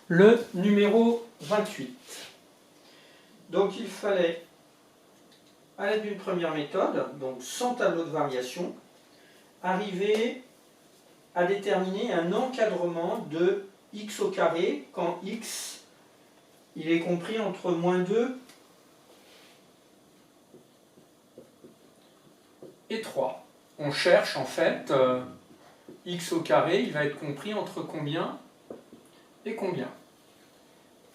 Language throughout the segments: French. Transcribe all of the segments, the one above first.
le numéro 28. Donc il fallait, à l'aide d'une première méthode, donc sans tableau de variation, arriver à déterminer un encadrement de x au carré quand x il est compris entre moins 2 et 3. On cherche en fait x au carré, il va être compris entre combien et combien.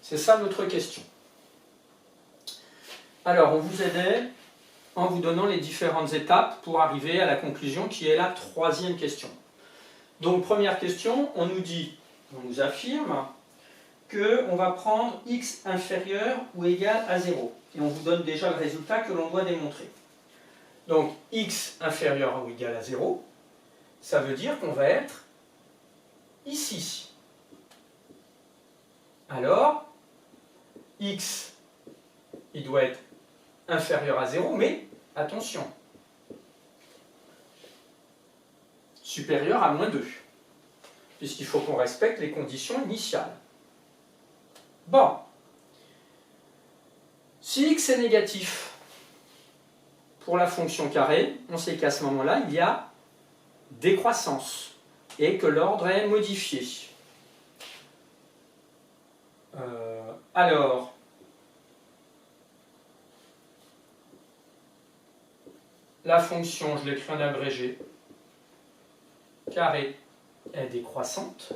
C'est ça notre question. Alors on vous aidait en vous donnant les différentes étapes pour arriver à la conclusion qui est la troisième question. Donc première question, on nous dit, on nous affirme qu'on va prendre x inférieur ou égal à 0. Et on vous donne déjà le résultat que l'on doit démontrer. Donc x inférieur ou égal à 0, ça veut dire qu'on va être ici. Alors, x, il doit être inférieur à 0, mais attention, supérieur à moins 2, puisqu'il faut qu'on respecte les conditions initiales. Bon, si x est négatif pour la fonction carré, on sait qu'à ce moment-là, il y a décroissance et que l'ordre est modifié. Alors, la fonction, je l'écris en abrégé, carré est décroissante.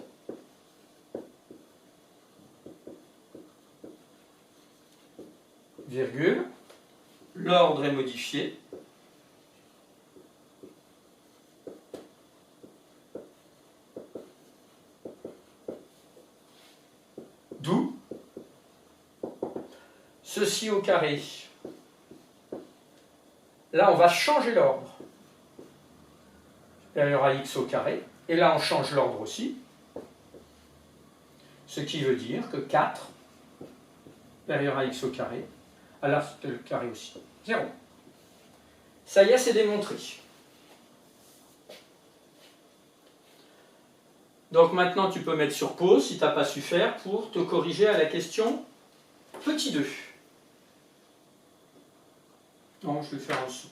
Virgule, l'ordre est modifié. D'où ceci au carré. Là, on va changer l'ordre. Supérieur à x au carré. Et là, on change l'ordre aussi. Ce qui veut dire que 4, supérieur à x au carré, alors c'était le carré aussi. 0. Ça y est, c'est démontré. Donc maintenant, tu peux mettre sur pause si tu n'as pas su faire pour te corriger à la question petit 2. Non, je vais le faire en dessous.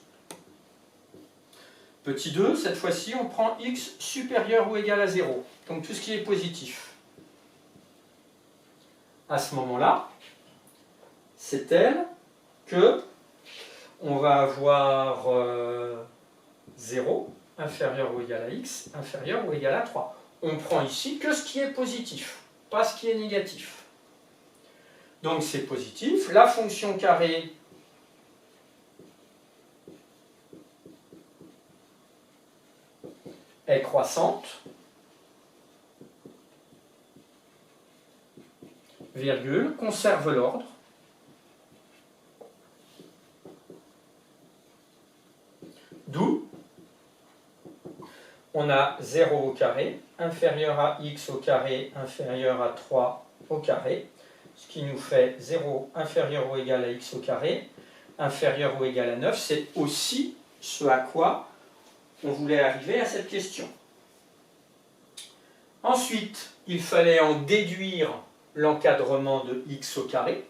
Petit 2, cette fois-ci, on prend x supérieur ou égal à 0. Donc tout ce qui est positif. À ce moment-là, c'est tel que on va avoir 0 inférieur ou égal à x, inférieur ou égal à 3. On prend ici que ce qui est positif, pas ce qui est négatif. Donc c'est positif. La fonction carré est croissante, virgule, conserve l'ordre, d'où on a 0 au carré, inférieur à x au carré, inférieur à 3 au carré, ce qui nous fait 0 inférieur ou égal à x au carré, inférieur ou égal à 9, c'est aussi ce à quoi on voulait arriver à cette question. Ensuite, il fallait en déduire l'encadrement de x au carré.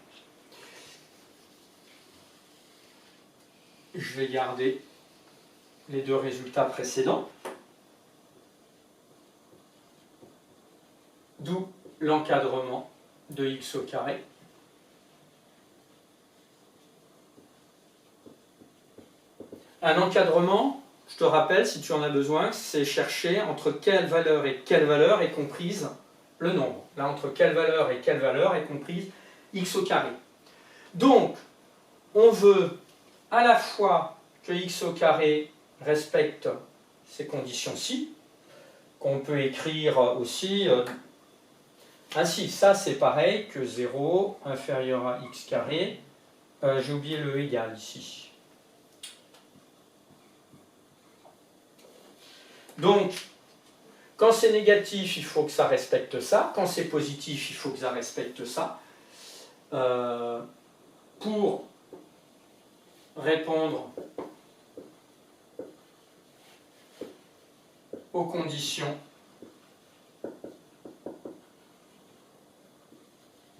Je vais garder les deux résultats précédents. D'où l'encadrement de x au carré. Un encadrement, je te rappelle, si tu en as besoin, c'est chercher entre quelle valeur et quelle valeur est comprise le nombre. Là, entre quelle valeur et quelle valeur est comprise x au carré. Donc, on veut à la fois que x au carré respecte ces conditions-ci, qu'on peut écrire aussi ainsi. Ça, c'est pareil que 0 inférieur à x carré. J'ai oublié le égal ici. Donc, quand c'est négatif, il faut que ça respecte ça. Quand c'est positif, il faut que ça respecte ça. Pour répondre aux conditions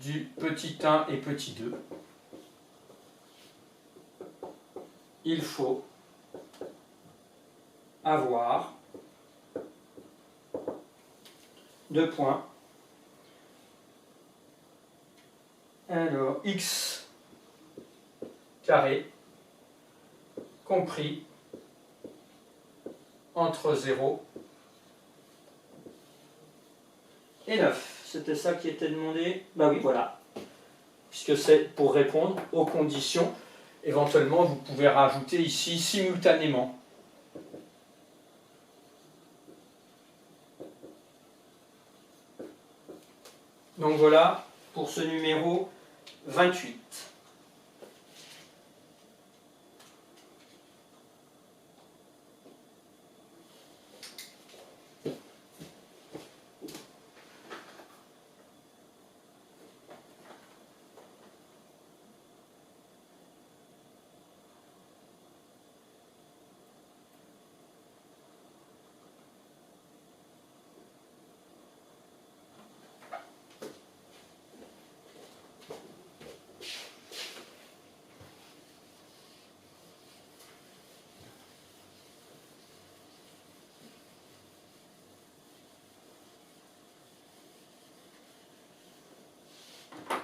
du petit 1 et petit 2, il faut avoir deux points. Alors, x carré compris entre 0 et 9. C'était ça qui était demandé? Bah oui, voilà. Puisque c'est pour répondre aux conditions. Éventuellement, vous pouvez rajouter ici simultanément. Donc voilà pour ce numéro 28.